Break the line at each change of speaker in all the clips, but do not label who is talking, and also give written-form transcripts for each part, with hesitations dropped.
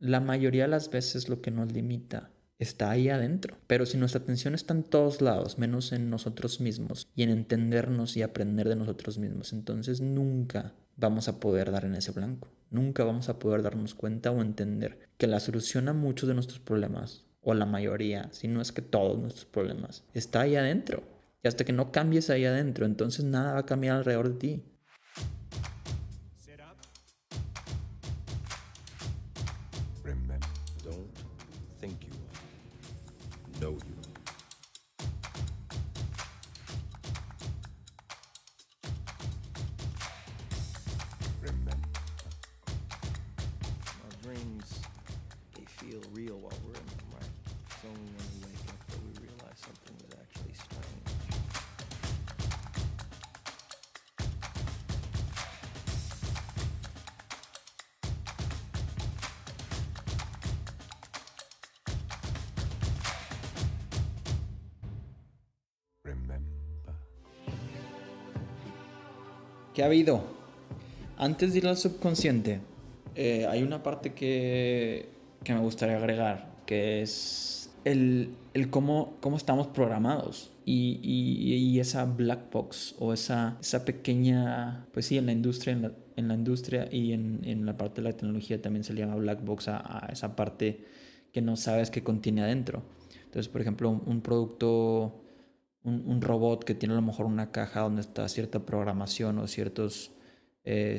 La mayoría de las veces lo que nos limita está ahí adentro. Pero si nuestra atención está en todos lados, menos en nosotros mismos y en entendernos y aprender de nosotros mismos, entonces nunca vamos a poder dar en ese blanco. Nunca vamos a poder darnos cuenta o entender que la solución a muchos de nuestros problemas, o la mayoría, si no es que todos nuestros problemas, está ahí adentro. Y hasta que no cambies ahí adentro, entonces nada va a cambiar alrededor de ti.
Remember, don't think you are. Know you are. Remember.
Our dreams, they feel real while we're in them, right? It's only when we wake up that we realize something was actually strange.
Remember.
¿Qué ha habido? Antes de ir al subconsciente, hay una parte que me gustaría agregar, que es el cómo estamos programados y esa black box o esa pequeña, pues sí, en la industria, en la industria y en la parte de la tecnología también se le llama black box a esa parte que no sabes que contiene adentro. Entonces, por ejemplo, un producto, un robot que tiene a lo mejor una caja donde está cierta programación o ciertos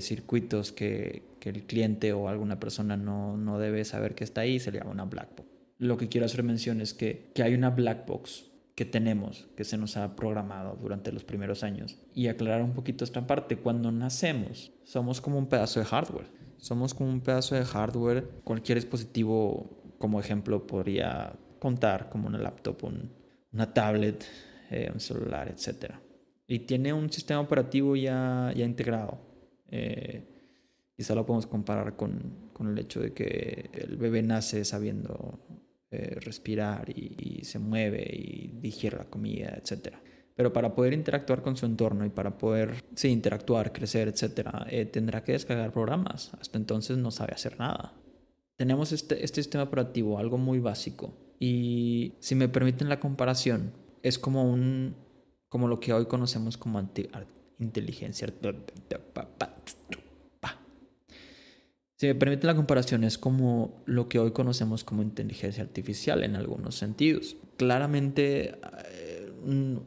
circuitos que el cliente o alguna persona no debe saber que está ahí, se le llama una black box. Lo que quiero hacer mención es que hay una black box que tenemos, que se nos ha programado durante los primeros años. Y aclarar un poquito esta parte, cuando nacemos somos como un pedazo de hardware. Somos como un pedazo de hardware. Cualquier dispositivo, como ejemplo, podría contar como una laptop, una tablet, un celular, etcétera. Y tiene un sistema operativo ya integrado. Quizá lo podemos comparar con el hecho de que el bebé nace sabiendo respirar y se mueve y digiere la comida, etcétera. Pero para poder interactuar con su entorno y para poder, sí, interactuar, crecer, etcétera, tendrá que descargar programas. Hasta entonces no sabe hacer nada. Tenemos este sistema operativo, algo muy básico. Y si me permiten la comparación, es como lo que hoy conocemos como inteligencia. Si me permiten la comparación, es como lo que hoy conocemos como inteligencia artificial en algunos sentidos. Claramente, un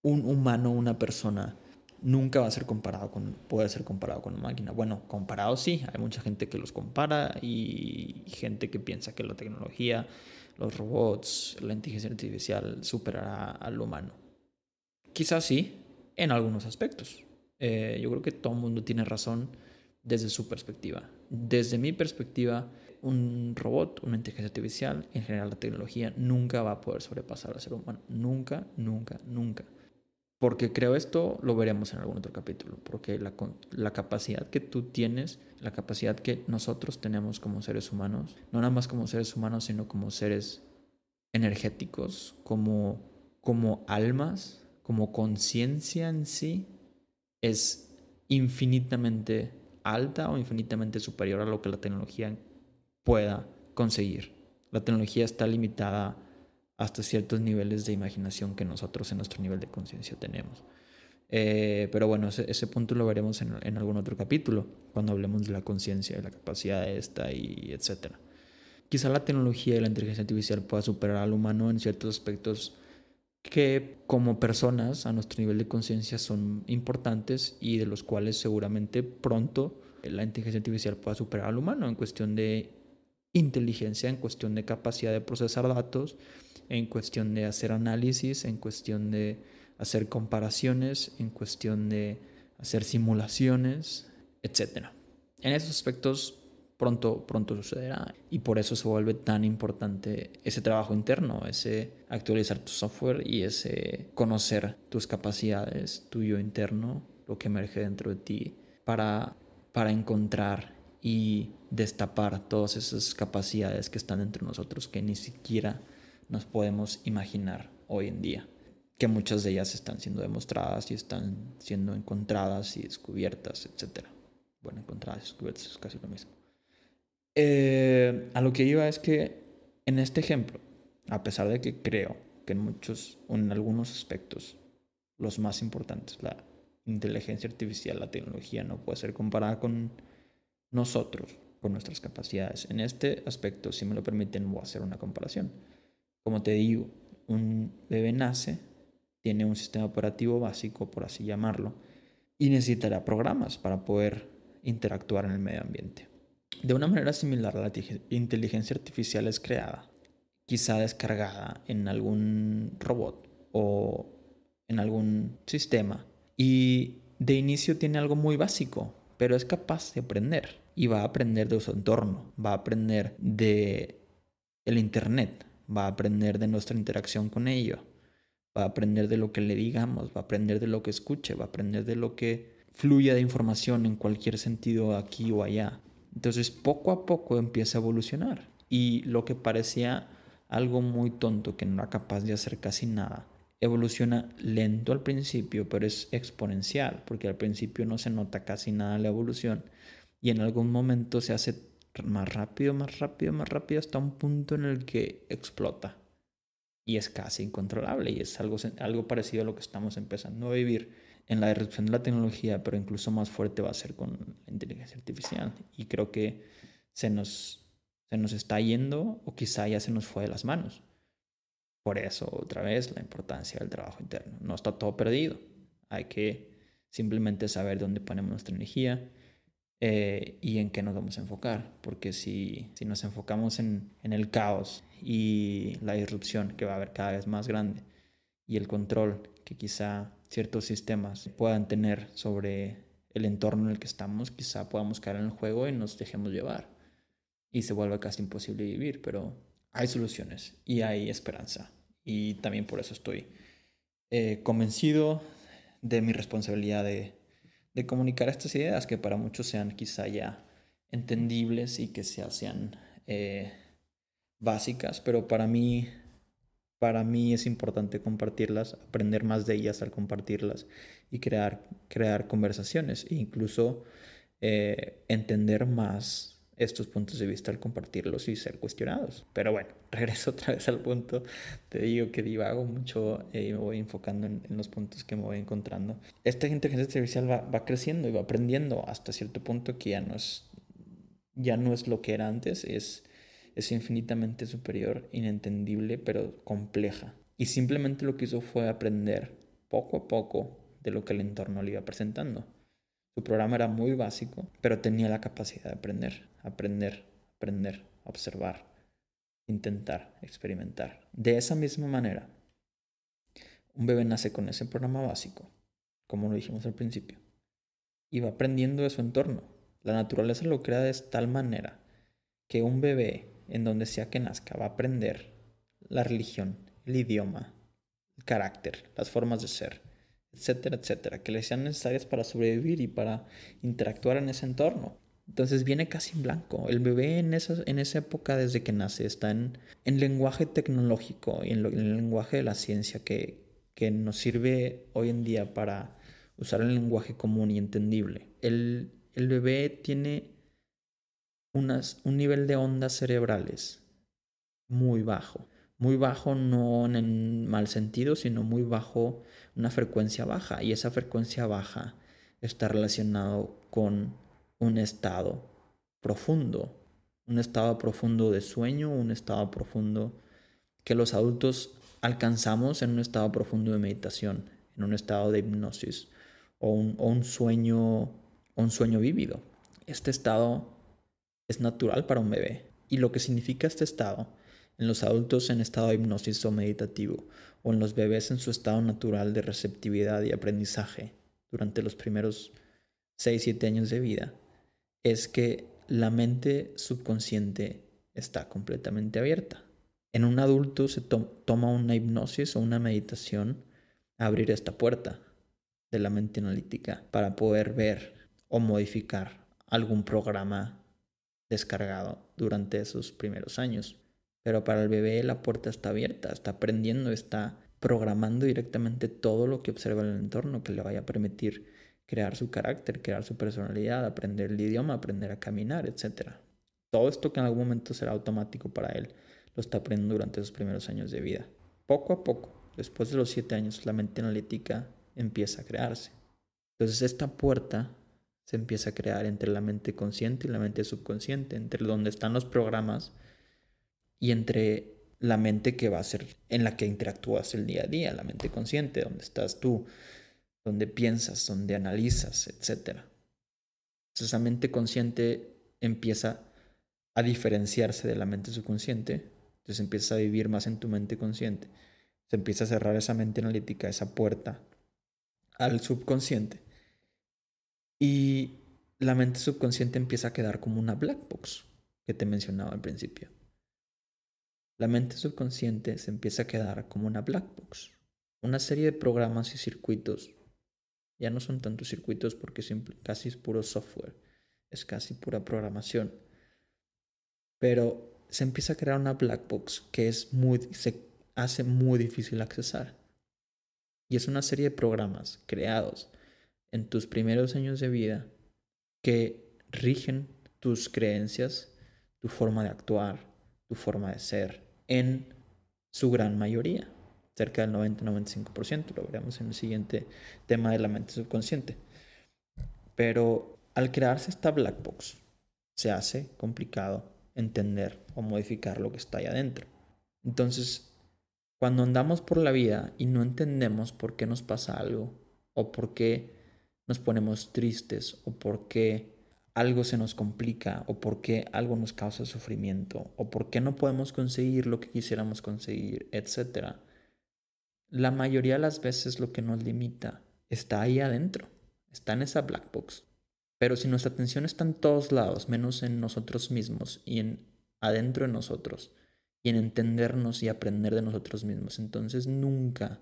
humano, una persona, nunca va a ser comparado puede ser comparado con una máquina. Bueno, comparado sí, hay mucha gente que los compara y gente que piensa que la tecnología, los robots, la inteligencia artificial superará al humano. Quizás sí, en algunos aspectos. Yo creo que todo el mundo tiene razón desde su perspectiva. Desde mi perspectiva, un robot, una inteligencia artificial, en general la tecnología, nunca va a poder sobrepasar al ser humano. Nunca, nunca, nunca. Porque creo esto lo veremos en algún otro capítulo. Porque la capacidad que tú tienes, la capacidad que nosotros tenemos como seres humanos, no nada más como seres humanos, sino como seres energéticos, como almas, como conciencia en sí, es infinitamente alta o infinitamente superior a lo que la tecnología pueda conseguir. La tecnología está limitada hasta ciertos niveles de imaginación que nosotros en nuestro nivel de conciencia tenemos. Pero bueno, ese punto lo veremos en algún otro capítulo, cuando hablemos de la conciencia, de la capacidad de esta y etcétera. Quizá la tecnología y la inteligencia artificial pueda superar al humano en ciertos aspectos que como personas a nuestro nivel de conciencia son importantes y de los cuales seguramente pronto la inteligencia artificial pueda superar al humano en cuestión de inteligencia, en cuestión de capacidad de procesar datos, en cuestión de hacer análisis, en cuestión de hacer comparaciones, en cuestión de hacer simulaciones, etcétera. En esos aspectos pronto sucederá y por eso se vuelve tan importante ese trabajo interno, ese actualizar tu software y ese conocer tus capacidades, tu yo interno, lo que emerge dentro de ti para encontrar y destapar todas esas capacidades que están entre nosotros que ni siquiera nos podemos imaginar hoy en día, que muchas de ellas están siendo demostradas y están siendo encontradas y descubiertas, etcétera. Bueno, encontradas y descubiertas es casi lo mismo. A lo que iba es que en este ejemplo, a pesar de que creo que en algunos aspectos, los más importantes, la inteligencia artificial, la tecnología no puede ser comparada con nosotros, con nuestras capacidades. En este aspecto, si me lo permiten, voy a hacer una comparación. Como te digo, un bebé nace, tiene un sistema operativo básico, por así llamarlo, y necesitará programas para poder interactuar en el medio ambiente. De una manera similar, la inteligencia artificial es creada, quizá descargada en algún robot o en algún sistema, y de inicio tiene algo muy básico, pero es capaz de aprender y va a aprender de su entorno, va a aprender de el internet, va a aprender de nuestra interacción con ello, va a aprender de lo que le digamos, va a aprender de lo que escuche, va a aprender de lo que fluya de información en cualquier sentido aquí o allá. Entonces poco a poco empieza a evolucionar y lo que parecía algo muy tonto que no era capaz de hacer casi nada, evoluciona lento al principio, pero es exponencial, porque al principio no se nota casi nada la evolución y en algún momento se hace más rápido, más rápido, más rápido hasta un punto en el que explota y es casi incontrolable y es algo parecido a lo que estamos empezando a vivir en la disrupción de la tecnología, pero incluso más fuerte va a ser con la inteligencia artificial y creo que se nos está yendo o quizá ya se nos fue de las manos. Por eso, otra vez, la importancia del trabajo interno. No está todo perdido. Hay que simplemente saber dónde ponemos nuestra energía y en qué nos vamos a enfocar. Porque si nos enfocamos en el caos y la disrupción que va a haber cada vez más grande y el control que quizá ciertos sistemas puedan tener sobre el entorno en el que estamos, quizá podamos caer en el juego y nos dejemos llevar. Y se vuelve casi imposible vivir, pero hay soluciones y hay esperanza. Y también por eso estoy convencido de mi responsabilidad de comunicar estas ideas que para muchos sean quizá ya entendibles y que sean básicas, pero para mí es importante compartirlas, aprender más de ellas al compartirlas y crear conversaciones e incluso entender más estos puntos de vista al compartirlos y ser cuestionados. Pero bueno, regreso otra vez al punto. Te digo que divago mucho y me voy enfocando en los puntos que me voy encontrando. Esta inteligencia artificial va creciendo y va aprendiendo hasta cierto punto que ya no es lo que era antes, es infinitamente superior, inentendible, pero compleja. Y simplemente lo que hizo fue aprender poco a poco de lo que el entorno le iba presentando. Su programa era muy básico, pero tenía la capacidad de aprender, observar, intentar, experimentar. De esa misma manera, un bebé nace con ese programa básico, como lo dijimos al principio, y va aprendiendo de su entorno. La naturaleza lo crea de tal manera que un bebé, en donde sea que nazca, va a aprender la religión, el idioma, el carácter, las formas de ser, etcétera, etcétera, que le sean necesarias para sobrevivir y para interactuar en ese entorno. Entonces viene casi en blanco. El bebé en esa época, desde que nace, está en lenguaje tecnológico y en el lenguaje de la ciencia que nos sirve hoy en día para usar el lenguaje común y entendible. El bebé tiene un nivel de ondas cerebrales muy bajo. Muy bajo no en el mal sentido, sino muy bajo, una frecuencia baja. Y esa frecuencia baja está relacionado con un estado profundo de sueño, un estado profundo que los adultos alcanzamos en un estado profundo de meditación, en un estado de hipnosis o un sueño vívido. Este estado es natural para un bebé. Y lo que significa este estado en los adultos en estado de hipnosis o meditativo, o en los bebés en su estado natural de receptividad y aprendizaje durante los primeros 6-7 años de vida, es que la mente subconsciente está completamente abierta. En un adulto se toma una hipnosis o una meditación a abrir esta puerta de la mente analítica para poder ver o modificar algún programa descargado durante esos primeros años. Pero para el bebé la puerta está abierta, está aprendiendo, está programando directamente todo lo que observa en el entorno que le vaya a permitir crear su carácter, crear su personalidad, aprender el idioma, aprender a caminar, etc. Todo esto que en algún momento será automático para él, lo está aprendiendo durante sus primeros años de vida. Poco a poco, después de los 7 años, la mente analítica empieza a crearse. Entonces esta puerta se empieza a crear entre la mente consciente y la mente subconsciente, entre donde están los programas y entre la mente que va a ser en la que interactúas el día a día, la mente consciente, donde estás tú, donde piensas, donde analizas, etc. Entonces esa mente consciente empieza a diferenciarse de la mente subconsciente, entonces empiezas a vivir más en tu mente consciente, se empieza a cerrar esa mente analítica, esa puerta al subconsciente, y la mente subconsciente empieza a quedar como una black box que te mencionaba al principio. La mente subconsciente se empieza a quedar como una black box, una serie de programas y circuitos. Ya no son tantos circuitos porque casi es puro software, es casi pura programación. Pero se empieza a crear una black box que se hace muy difícil accesar. Y es una serie de programas creados en tus primeros años de vida que rigen tus creencias, tu forma de actuar, tu forma de ser, en su gran mayoría, cerca del 90-95%, lo veremos en el siguiente tema de la mente subconsciente. Pero al crearse esta black box, se hace complicado entender o modificar lo que está ahí adentro. Entonces, cuando andamos por la vida y no entendemos por qué nos pasa algo, o por qué nos ponemos tristes, o por qué algo se nos complica, o por qué algo nos causa sufrimiento, o por qué no podemos conseguir lo que quisiéramos conseguir, etc., la mayoría de las veces lo que nos limita está ahí adentro, está en esa black box. Pero si nuestra atención está en todos lados, menos en nosotros mismos y en adentro de nosotros, y en entendernos y aprender de nosotros mismos, entonces nunca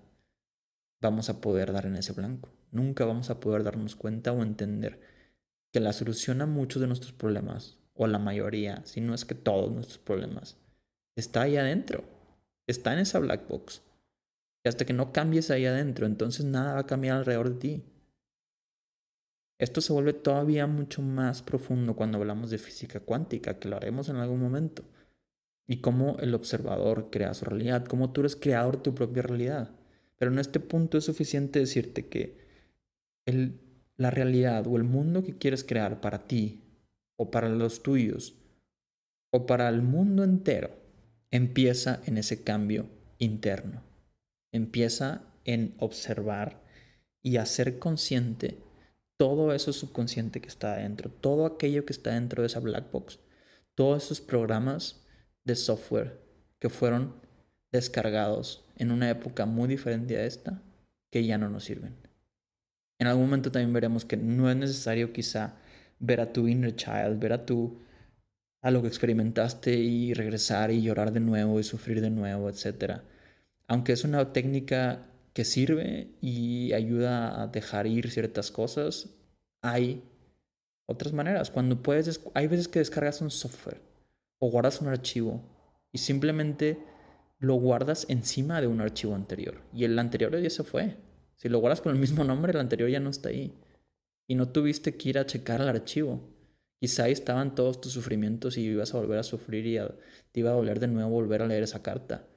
vamos a poder dar en ese blanco. Nunca vamos a poder darnos cuenta o entender que la solución a muchos de nuestros problemas, o la mayoría, si no es que todos nuestros problemas, está ahí adentro. Está en esa black box. Y hasta que no cambies ahí adentro, entonces nada va a cambiar alrededor de ti. Esto se vuelve todavía mucho más profundo cuando hablamos de física cuántica, que lo haremos en algún momento. Y cómo el observador crea su realidad, cómo tú eres creador de tu propia realidad. Pero en este punto es suficiente decirte que la realidad o el mundo que quieres crear para ti, o para los tuyos, o para el mundo entero, empieza en ese cambio interno. Empieza en observar y hacer consciente todo eso subconsciente que está adentro, todo aquello que está dentro de esa black box, todos esos programas de software que fueron descargados en una época muy diferente a esta, que ya no nos sirven. En algún momento también veremos que no es necesario quizá ver a tu inner child, ver a lo que experimentaste y regresar y llorar de nuevo y sufrir de nuevo, etc. Aunque es una técnica que sirve y ayuda a dejar ir ciertas cosas, hay otras maneras. Hay veces que descargas un software o guardas un archivo y simplemente lo guardas encima de un archivo anterior y el anterior ya se fue. Si lo guardas con el mismo nombre, el anterior ya no está ahí y no tuviste que ir a checar el archivo. Quizá ahí estaban todos tus sufrimientos y ibas a volver a sufrir y te iba a doler de nuevo volver a leer esa carta.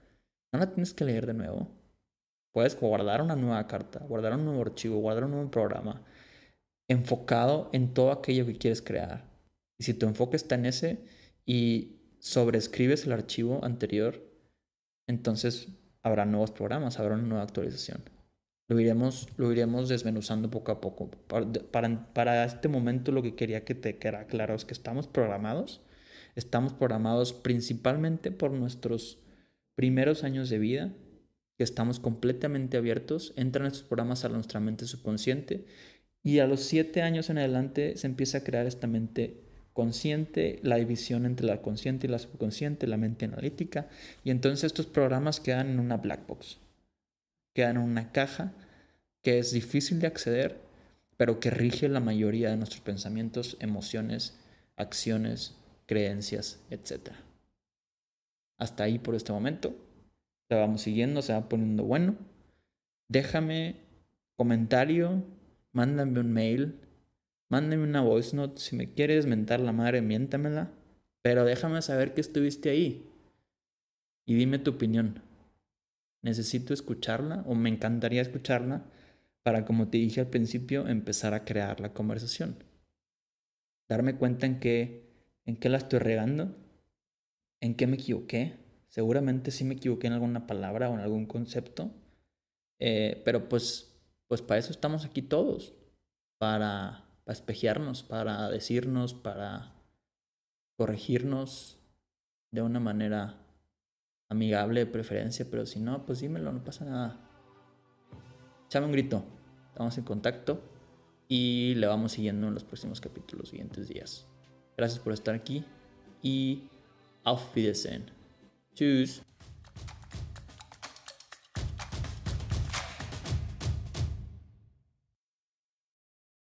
No la tienes que leer de nuevo. Puedes guardar una nueva carta, guardar un nuevo archivo, guardar un nuevo programa enfocado en todo aquello que quieres crear. Y si tu enfoque está en ese y sobreescribes el archivo anterior, entonces habrá nuevos programas, habrá una nueva actualización. Lo iremos desmenuzando poco a poco. Para este momento lo que quería que te quedara claro es que estamos programados principalmente por nuestros primeros años de vida, que estamos completamente abiertos, entran estos programas a nuestra mente subconsciente y a los 7 años en adelante se empieza a crear esta mente consciente, la división entre la consciente y la subconsciente, la mente analítica, y entonces estos programas quedan en una black box, quedan en una caja que es difícil de acceder, pero que rige la mayoría de nuestros pensamientos, emociones, acciones, creencias, etc. Hasta ahí por este momento. La vamos siguiendo, se va poniendo bueno. Déjame comentario, mándame un mail, mándame una voice note. Si me quieres mentar la madre, miéntamela. pero déjame saber que estuviste ahí y dime tu opinión. Necesito escucharla o me encantaría escucharla para, como te dije al principio, empezar a crear la conversación. Darme cuenta en qué la estoy regando, en qué me equivoqué. Seguramente sí me equivoqué en alguna palabra o en algún concepto, pero pues para eso estamos aquí todos, para espejearnos, para decirnos, para corregirnos de una manera amigable de preferencia, pero si no, pues dímelo, no pasa nada. Échame un grito, estamos en contacto y le vamos siguiendo en los próximos capítulos, siguientes días. Gracias por estar aquí y auf Wiedersehen. Tschüss.